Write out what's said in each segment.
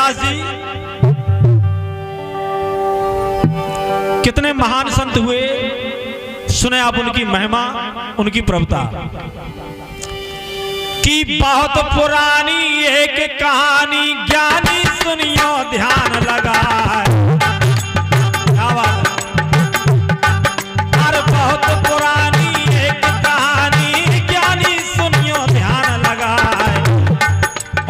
रविदास जी कितने महान संत हुए, सुने आप उनकी महिमा, उनकी प्रभुता की। बहुत पुरानी एक कहानी ज्ञानी सुनियो ध्यान लगाए। क्या बात है। अरे बहुत पुरानी एक कहानी ज्ञानी सुनियो ध्यान लगाए।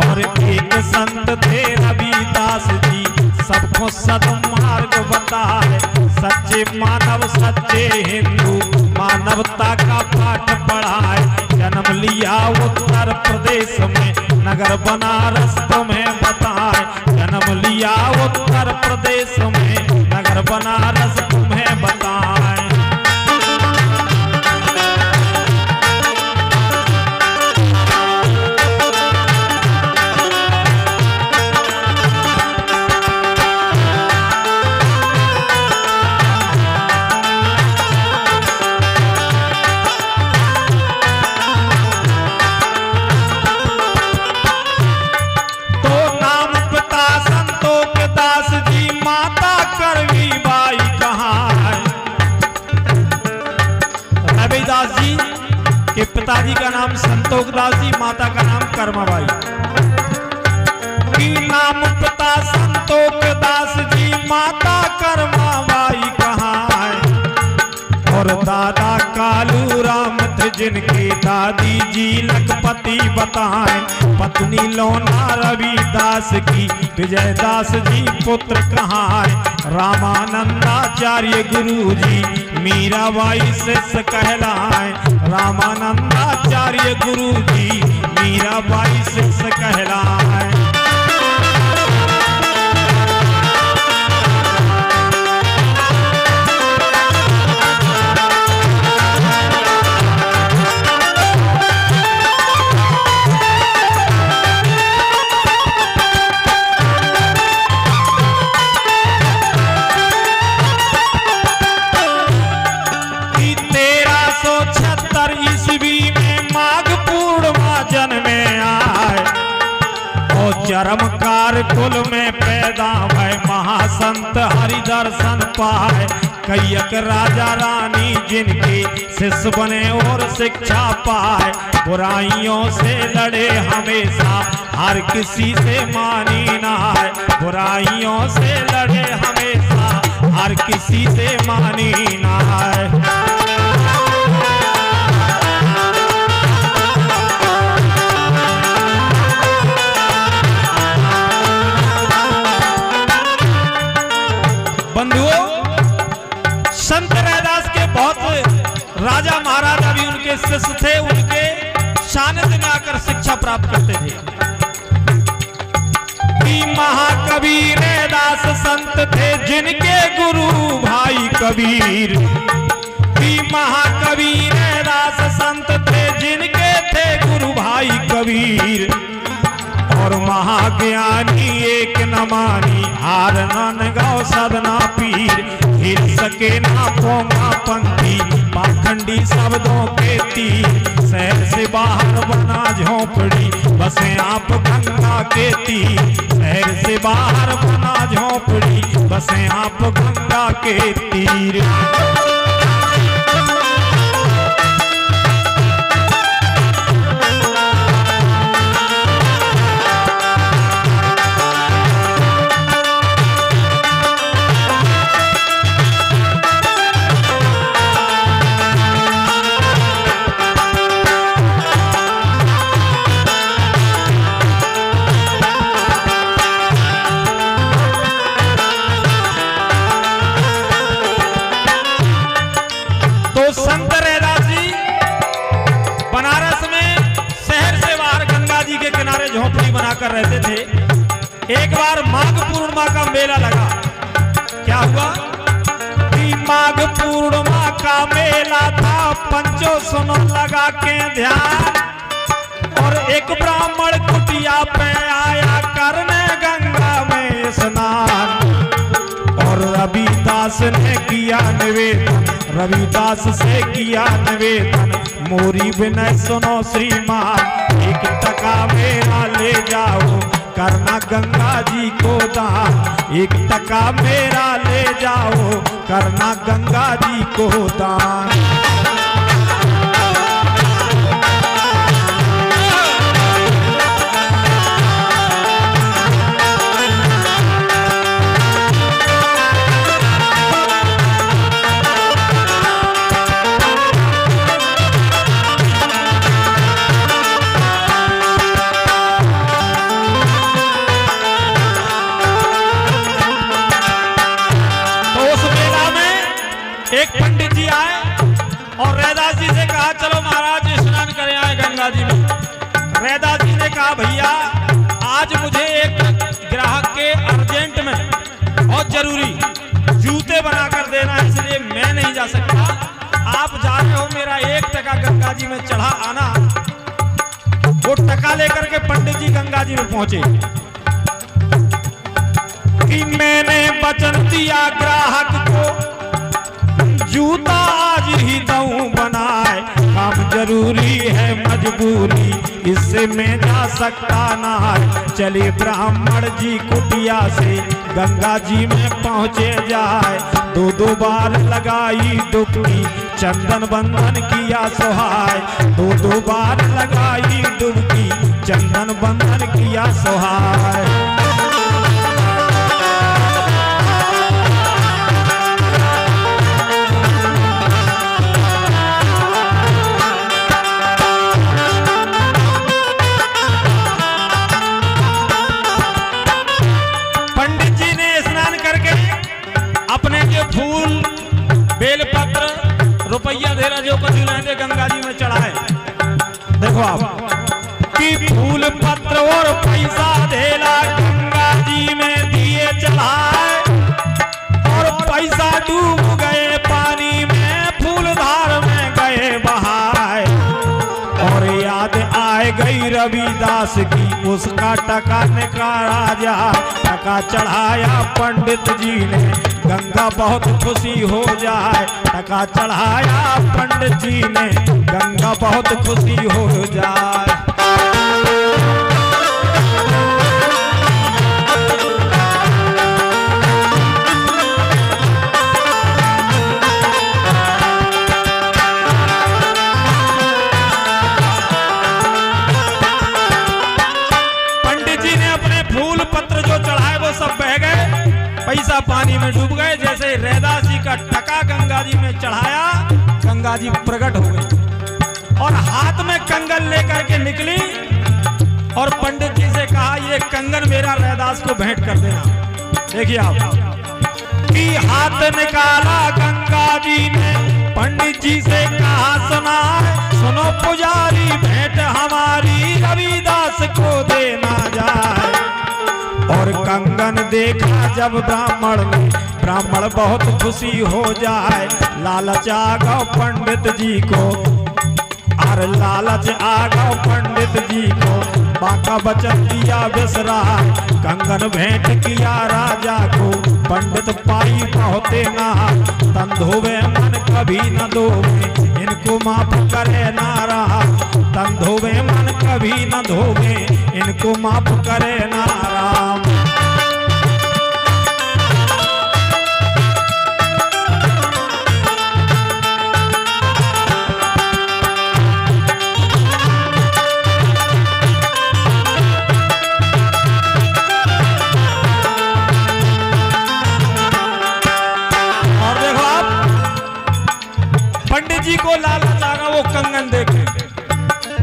और एक संत थे रविदास जी, सबको सद्मार्ग बताए। सच्चे मानव सच्चे हिंदू मानवता का पाठ पढ़ाए। जन्म लिया उत्तर प्रदेश में, नगर बनारस तुम्हें बताए। जन्म लिया उत्तर प्रदेश में, नगर बनारस तुम्हें बताए। पिताजी का नाम संतोष दास जी, माता का नाम कर्माबाई। की नाम पिता संतोष दास जी, माता कर्माबाई कहाँ है। और दादा कालू राम थे जिनके दादी जी लखपति बताएं। पत्नी लोना रविदास की विजयदास जी पुत्र कहाँ है। रामानंदाचार्य गुरु जी मीराबाई शिष्य कहलाए। रामानंदाचार्य गुरु जी मीराबाई शिष्य कहलाए। चरमकार कुल में पैदा भय, महासंत हरि दर्शन पाए। कैयक राजा रानी जिनके शिष्य बने और शिक्षा पाए। बुराइयों से लड़े हमेशा, हर किसी से मानी ना है। बुराइयों से लड़े हमेशा, हर किसी से मानी ना है। बंधुओं, संत रविदास के बहुत राजा महाराजा भी उनके शिष्य थे, उनके सानिध्य में आकर शिक्षा प्राप्त करते थे। महाकवि रविदास संत थे जिनके गुरु भाई कबीर। महाकवि रविदास संत थे जिनके थे गुरु भाई कबीर। और महाज्ञानी एक न मानी, हार न गाओ सदना पीर। हिल सके ना पोंगा पंथी, पाखंडी शब्दों के तीर। शहर से बाहर बना झोंपड़ी, बसे आप गंगा के तीर। शहर से बाहर बना झोंपड़ी, बसे आप गंगा के तीर। झोंपड़ी बनाकर रहते थे। एक बार माघ पूर्णिमा का मेला लगा। क्या हुआ कि माघ पूर्णिमा का मेला था। पंचो सुनो लगा के ध्यान। और एक ब्राह्मण कुटिया पे आया करने गंगा में स्नान। और रविदास ने किया निवेदन, रविदास से किया निवेदन। मोरी विनय सुनो श्रीमान, एक टका मेरा ले जाओ, करना गंगा जी को दान, 1 टका मेरा ले जाओ, करना गंगा जी को दान। एक पंडित जी आए और रैदास जी से कहा चलो महाराज स्नान करें आए गंगा जी में। रैदास जी ने कहा भैया आज मुझे एक ग्राहक के अर्जेंट में बहुत जरूरी जूते बनाकर देना है, इसलिए मैं नहीं जा सकता। आप जा रहे हो, मेरा 1 टका गंगा जी में चढ़ा आना। वो टका लेकर के पंडित जी गंगा जी में पहुंचे कि मैंने वचन दिया ग्राहक को जूता आज ही दूं बनाए, काम जरूरी है मजबूरी, इससे मैं जा सकता ना है। चले ब्राह्मण जी कुटिया से गंगा जी में पहुँचे जाए, 2 बार लगाई डुबकी, चंदन बंधन किया सोहाय, 2 बार लगाई डुबकी, चंदन बंधन किया सोहाय। अपने के फूल बेलपत्र रुपया धेरा जो कुछ लेते गंगा जी में चढ़ाए। देखो आप कि फूल पत्र और पैसा धेला गंगा जी में दिए चढ़ाए, और पैसा डूब गए पानी में, फूल धार में गए बहाए। और याद आए गई रविदास की, उसका टका निकाला जा, टका चढ़ाया पंडित जी ने, गंगा बहुत खुशी हो जाए। टका चढ़ाया पंडित जी ने, गंगा बहुत खुशी हो जाए। पंडित जी ने अपने फूल पत्र जो चढ़ाए वो सब बह गए, पैसा पानी में डूब गए। जैसे रैदास जी का टका गंगा जी में चढ़ाया, गंगा जी प्रकट हो गई और हाथ में कंगन लेकर के निकली और पंडित जी से कहा ये कंगन मेरा रैदास को भेंट कर देना। देखिए आप कि हाथ निकाला गंगा जी ने, पंडित जी से कहा सुना, सुनो पुजारी भेंट हमारी रविदास को देना जाए। और कंगन देखा जब ब्राह्मण ने, ब्राह्मण बहुत खुशी हो जाए। लालच आ गया पंडित जी को, और लालच आ गया पंडित जी को, बाका वचन दिया बिसराए। कंगन भेंट किया राजा को, पंडित पाई बहुते ना, तन धोवे मन कभी न धोवे, इनको माफ करे नारा। तन धोवे मन कभी न धोवे, इनको माफ करे नाराम। और देखो आप पंडित जी को लालच आ रहा, वो कंगन देखे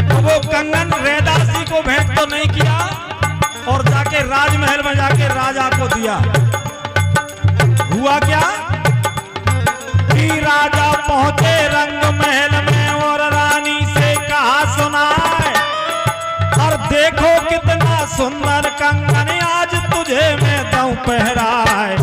तो वो कंगन रैदास जी को भेंट तो नहीं किया और जाके राजमहल में जाके राजा को दिया। हुआ क्या कि राजा पहुंचे रंग महल में और रानी से कहा सुनाए, और देखो कितना सुंदर कंगन आज तुझे मैं दूं पहराए।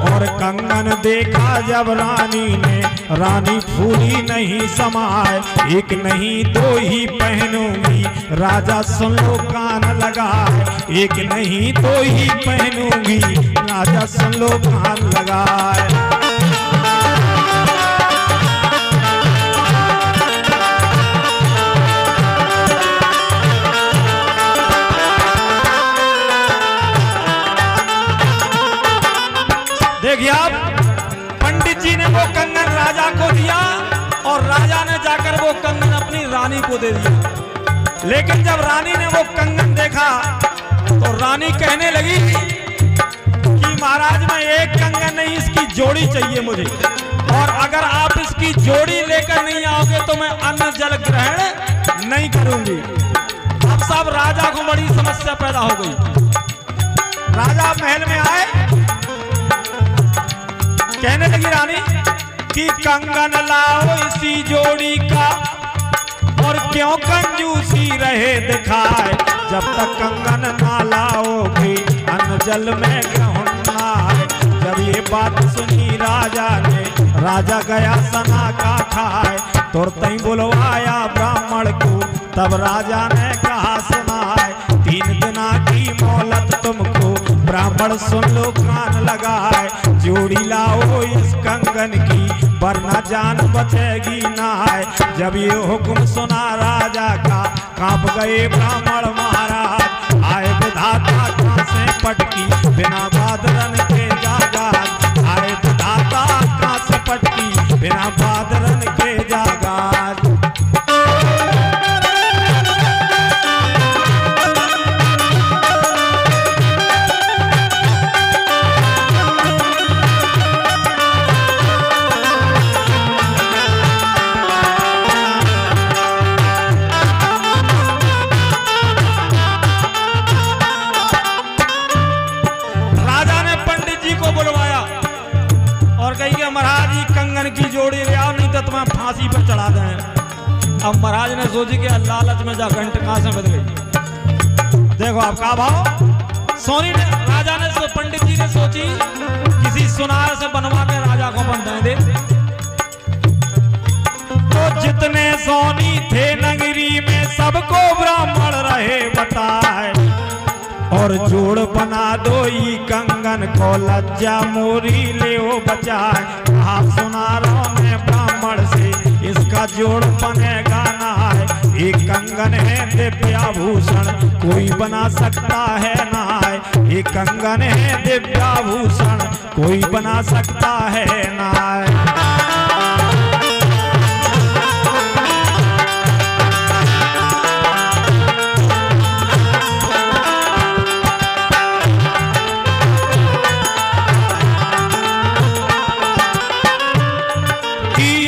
और कंगन देखा जब रानी ने, रानी फूली नहीं समाए। एक नहीं दो ही पहनूंगी, राजा सुन लो कान लगाए। एक नहीं दो ही पहनूंगी, राजा सुन लो कान लगाए। देखिए आप, पंडित जी ने वो कंगन राजा को दिया और राजा ने जाकर वो कंगन अपनी रानी को दे दिया। लेकिन जब रानी ने वो कंगन देखा तो रानी कहने लगी कि महाराज मैं एक कंगन नहीं, इसकी जोड़ी चाहिए मुझे, और अगर आप इसकी जोड़ी लेकर नहीं आओगे तो मैं अन्न जल ग्रहण नहीं करूंगी। अब सब राजा को बड़ी समस्या पैदा हो गई। राजा महल में आए, कहने लगी रानी कि कंगन लाओ इसी जोड़ी का, और क्यों कंजूसी रहे दिखाए, जब तक कंगन ना लाओगे अन्न जल में ग्रहण ना आए। जब ये बात सुनी राजा ने, राजा गया सना का खाए, तुरंत ही बुलवाया ब्राह्मण को, तब राजा ने कहा सुनाए, 3 दिना की मोहलत तुमको, ब्राह्मण सुन लो कान लगाए, जोड़ी लाओ इस कंगन की, वरना जान बचेगी ना है। जब ये हुक्म सुना राजा का, कांप गए ब्राह्मण महाराज, आए विधाता कहां से पटकी, बिना बादरन के जागात, आए विधाता कहां से पटकी, बिना बादरन के जागात। महाराज जी कंगन की जोड़ी ले आओ, नहीं तो तुम्हें फांसी पर चढ़ा दें। अब महाराज ने सोची कि लालच में जा घंट कहां से बदल गई। देखो आपका भाव, सोनी ने, राजा ने, पंडित जी ने सोची किसी सुनार से बनवा के राजा को बंधाए दे। तो जितने सोनी थे नगरी में, सबको ब्राह्मण रहे बताए, और जोड़ बना दो ई कंगन को, लज्जा मोरी ले ओ बचाए। आप सुनारों में ब्राह्मण से, इसका जोड़ बनेगा ना है, एक कंगन है दिव्याभूषण, कोई बना सकता है ना है, एक कंगन है दिव्याभूषण, कोई बना सकता है ना है।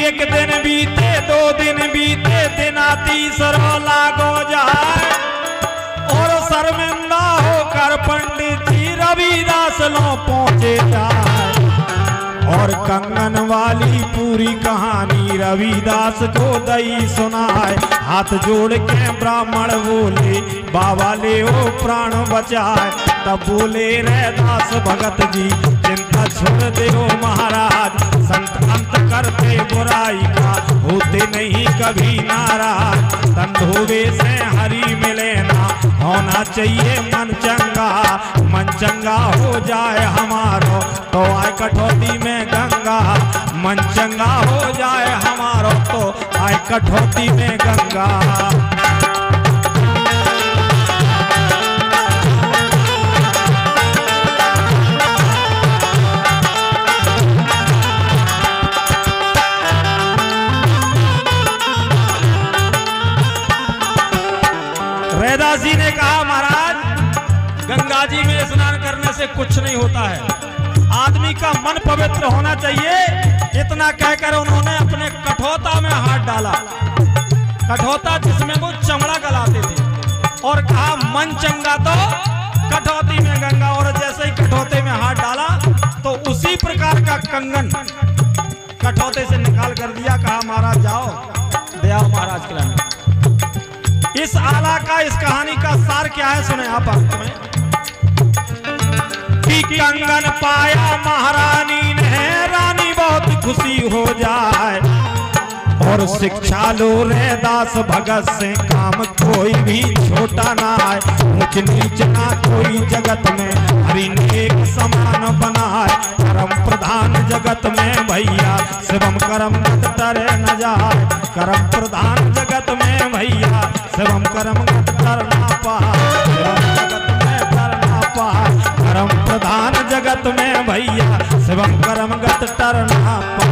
एक दिन बीते, 2 दिन बीते, दिना तीसरा लागो जाए, और शर्मिंदा होकर पंडित जी रविदास लो पहुंचे जाए, और कंगन वाली पूरी कहानी रविदास को दई सुनाए। हाथ जोड़ के ब्राह्मण बोले, बाबा ले ओ प्राण बचाए। तब बोले रैदास भगत जी, चिंता छोड़ दे ओ महाराज, संत अंत करते बुराई का, होते नहीं कभी नाराज। तन धोवे से हरि मिले ना, होना चाहिए मन चंगा, मन चंगा हो जाए हमारो, तो आए कठौती में गंगा, मन चंगा हो जाए हमारो, तो आए कठौती में गंगा। रैदास जी ने कहा, महाराज गंगा जी में स्नान करने से कुछ नहीं होता है, आदमी का मन पवित्र होना चाहिए। इतना कहकर उन्होंने अपने कठौता में हाथ डाला, कठौता जिसमें वो चमड़ा गलाते थे, और कहा मन चंगा तो कठौती में गंगा। और जैसे ही कठौते में हाथ डाला तो उसी प्रकार का कंगन कठौते से निकाल कर दिया। कहा महाराज जाओ, दे आओ महाराज के लाने। इस आला का, इस कहानी का सार क्या है, सुने आप अंत में। कि कंगन पाया महारानी ने, रानी बहुत खुशी हो जाए, और शिक्षा लो रैदास भगत से, काम कोई भी छोटा ना है, ऊंच नीच ना कोई जगत में, हरि ने एक समान बनाए। कर्म प्रधान जगत में भैया, शिवम कर्म गत तरे न जाए, कर्म प्रधान जगत में भैया, शिवम कर्म गत तर ना पाए, जगत में तर ना पाए, कर्म प्रधान जगत में भैया। शिवम कर्मगत टरना